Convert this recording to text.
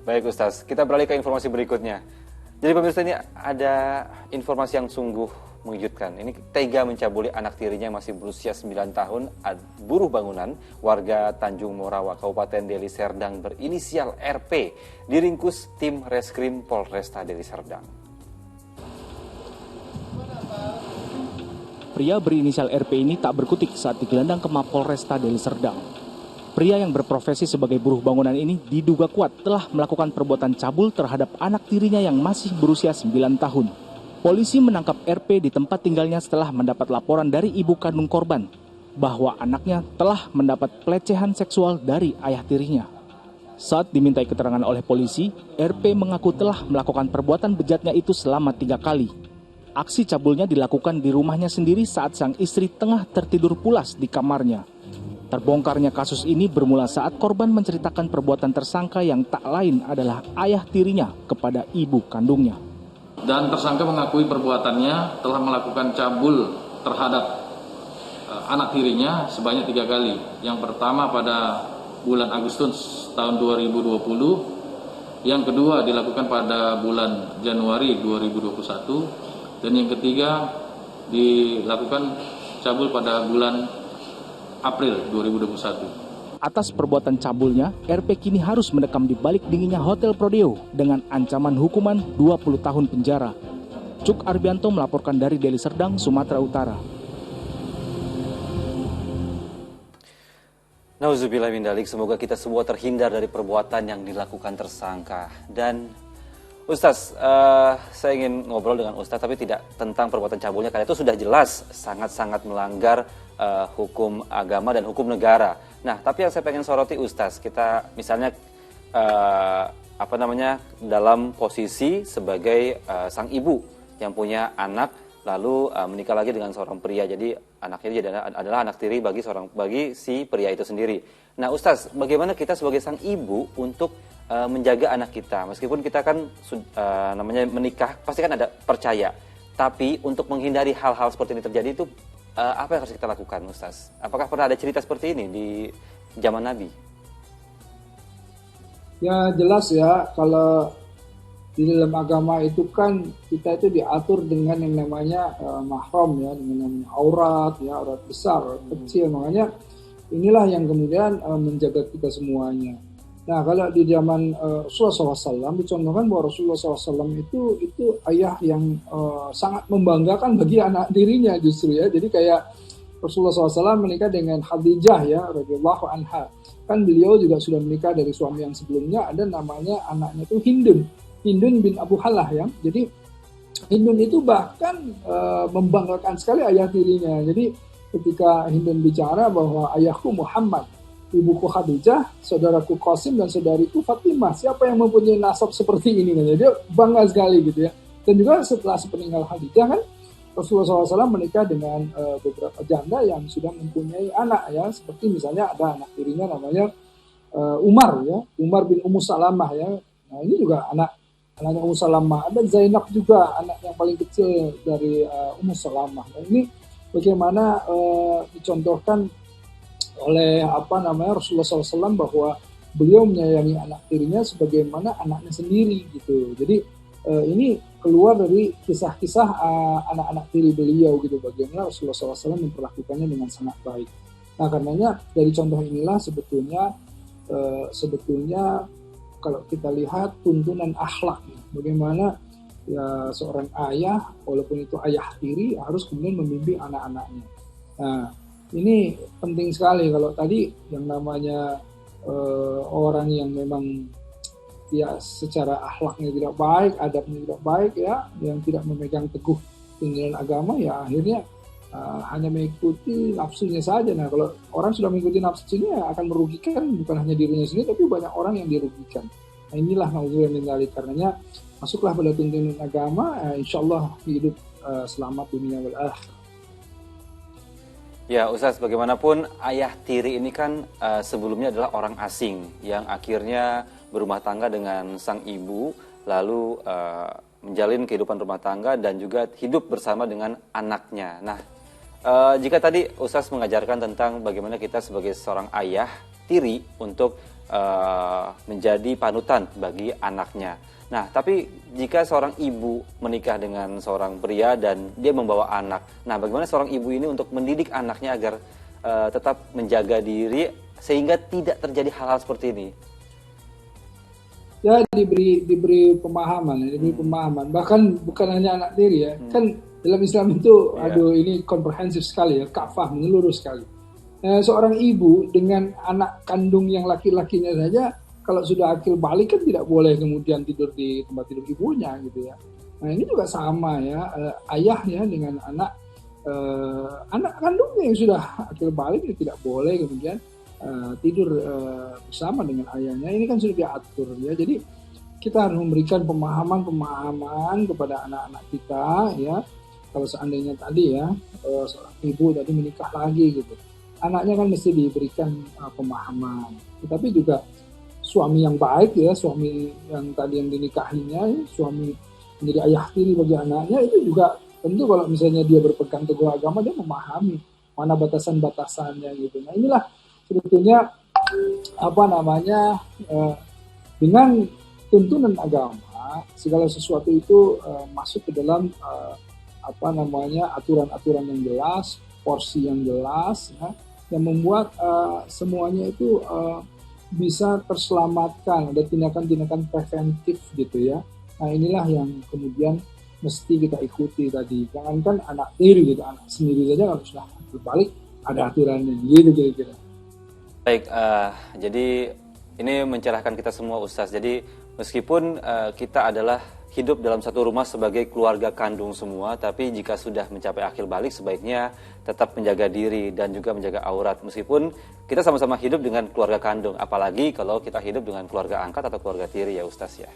Baik Ustaz, kita beralih ke informasi berikutnya. Jadi pemirsa, ini ada informasi yang sungguh mengejutkan. Ini tega mencabuli anak tirinya yang masih berusia 9 tahun, buruh bangunan, warga Tanjung Morawa, Kabupaten Deli Serdang berinisial RP, diringkus tim Reskrim Polresta Deli Serdang. Pria berinisial RP ini tak berkutik saat digelandang ke Mapolresta Deli Serdang. Pria yang berprofesi sebagai buruh bangunan ini diduga kuat telah melakukan perbuatan cabul terhadap anak tirinya yang masih berusia 9 tahun. Polisi menangkap RP di tempat tinggalnya setelah mendapat laporan dari ibu kandung korban bahwa anaknya telah mendapat pelecehan seksual dari ayah tirinya. Saat dimintai keterangan oleh polisi, RP mengaku telah melakukan perbuatan bejatnya itu selama 3 kali. Aksi cabulnya dilakukan di rumahnya sendiri saat sang istri tengah tertidur pulas di kamarnya. Terbongkarnya kasus ini bermula saat korban menceritakan perbuatan tersangka yang tak lain adalah ayah tirinya kepada ibu kandungnya. Dan tersangka mengakui perbuatannya telah melakukan cabul terhadap anak tirinya sebanyak 3 kali. Yang pertama pada bulan Agustus tahun 2020, yang kedua dilakukan pada bulan Januari 2021, dan yang ketiga dilakukan cabul pada bulan April 2021. Atas perbuatan cabulnya, RP kini harus mendekam di balik dinginnya Hotel Prodeo dengan ancaman hukuman 20 tahun penjara. Cuk Arbianto melaporkan dari Deli Serdang, Sumatera Utara. Nauzubillah min dzalik, semoga kita semua terhindar dari perbuatan yang dilakukan tersangka. Dan Ustaz, saya ingin ngobrol dengan Ustaz tapi tidak tentang perbuatan cabulnya, karena itu sudah jelas sangat-sangat melanggar hukum agama dan hukum negara. Nah, tapi yang saya pengen soroti Ustaz, kita misalnya dalam posisi sebagai sang ibu yang punya anak lalu menikah lagi dengan seorang pria. Jadi anaknya adalah anak tiri bagi si pria itu sendiri. Nah, Ustaz, bagaimana kita sebagai sang ibu untuk menjaga anak kita? Meskipun kita kan menikah, pasti kan ada percaya. Tapi untuk menghindari hal-hal seperti ini terjadi itu apa yang harus kita lakukan, Ustaz? Apakah pernah ada cerita seperti ini di zaman Nabi? Ya jelas ya, kalau di dalam agama itu kan kita itu diatur dengan yang namanya mahram ya, dengan namanya aurat ya, aurat besar, kecil. Makanya inilah yang kemudian menjaga kita semuanya. Nah, kalau di zaman Rasulullah SAW dicontohkan bahwa Rasulullah SAW itu ayah yang sangat membanggakan bagi anak dirinya justru ya. Jadi kayak Rasulullah SAW menikah dengan Khadijah ya, radhiyallahu anha. Kan beliau juga sudah menikah dari suami yang sebelumnya, ada namanya anaknya itu Hindun bin Abu Halah ya. Jadi Hindun itu bahkan membanggakan sekali ayah tirinya. Jadi ketika Hindun bicara bahwa ayahku Muhammad, ibuku Khadijah, saudaraku Qasim, dan saudariku Fatimah, siapa yang mempunyai nasab seperti ini? Jadi dia bangga sekali gitu ya. Dan juga setelah sepeninggal Khadijah kan Rasulullah SAW menikah dengan beberapa janda yang sudah mempunyai anak ya, seperti misalnya ada anak tirinya namanya Umar ya, Umar bin Ummu Salamah ya. Nah ini juga anaknya Ummu Salamah. Ada Zainab juga, anak yang paling kecil dari Ummu Salamah. Nah ini bagaimana dicontohkan oleh Rasulullah SAW bahwa beliau menyayangi anak tirinya sebagaimana anaknya sendiri gitu. Jadi ini keluar dari kisah-kisah anak-anak tiri beliau gitu, bagaimana Rasulullah SAW memperlakukannya dengan sangat baik. Nah karenanya dari contoh inilah sebetulnya kalau kita lihat tuntunan akhlak, bagaimana ya seorang ayah walaupun itu ayah tiri harus kemudian membimbing anak-anaknya. Nah ini penting sekali. Kalau tadi yang namanya orang yang memang ya secara akhlaknya tidak baik, adabnya tidak baik ya, yang tidak memegang teguh tuntunan agama ya akhirnya hanya mengikuti nafsunya saja. Nah kalau orang sudah mengikuti nafsunya akan merugikan bukan hanya dirinya sendiri tapi banyak orang yang dirugikan. Nah inilah nauzubillah min dzalik, karenanya masuklah pada tuntunan agama, insyaallah hidup selamat dunia wal akhirah. Ya Ustaz, bagaimanapun ayah tiri ini kan sebelumnya adalah orang asing yang akhirnya berumah tangga dengan sang ibu, lalu menjalin kehidupan rumah tangga dan juga hidup bersama dengan anaknya. Nah, jika tadi Ustaz mengajarkan tentang bagaimana kita sebagai seorang ayah tiri untuk menjadi panutan bagi anaknya. Nah, tapi jika seorang ibu menikah dengan seorang pria dan dia membawa anak, nah bagaimana seorang ibu ini untuk mendidik anaknya agar tetap menjaga diri sehingga tidak terjadi hal-hal seperti ini? Ya, diberi pemahaman, bahkan bukan hanya anak tiri ya, kan dalam Islam itu, ini komprehensif sekali ya, kafah, menyeluruh sekali. Seorang ibu dengan anak kandung yang laki-lakinya saja, kalau sudah akil balik kan tidak boleh kemudian tidur di tempat tidur ibunya gitu ya. Nah ini juga sama ya, ayah ya dengan anak kandungnya yang sudah akil balik ya tidak boleh kemudian tidur bersama dengan ayahnya. Ini kan sudah diatur ya. Jadi kita harus memberikan pemahaman kepada anak-anak kita ya. Kalau seandainya tadi ya seorang ibu tadi menikah lagi gitu, anaknya kan mesti diberikan pemahaman. Tetapi juga suami yang baik ya, suami yang tadi yang dinikahinya, suami menjadi ayah tiri bagi anaknya, itu juga tentu kalau misalnya dia berpegang teguh agama, dia memahami mana batasan-batasannya gitu. Nah inilah sebetulnya dengan tuntunan agama, segala sesuatu itu masuk ke dalam aturan-aturan yang jelas, porsi yang jelas ya, yang membuat semuanya itu bisa terselamatkan, ada tindakan-tindakan preventif gitu ya. Nah inilah yang kemudian mesti kita ikuti tadi. Jangankan anak tiri gitu, anak sendiri saja kalau sudah berbalik ada aturannya gitu kira-kira. Baik, jadi ini mencerahkan kita semua Ustaz. Jadi meskipun kita adalah hidup dalam satu rumah sebagai keluarga kandung semua, tapi jika sudah mencapai akhir balik sebaiknya tetap menjaga diri dan juga menjaga aurat. Meskipun kita sama-sama hidup dengan keluarga kandung, apalagi kalau kita hidup dengan keluarga angkat atau keluarga tiri ya Ustaz ya.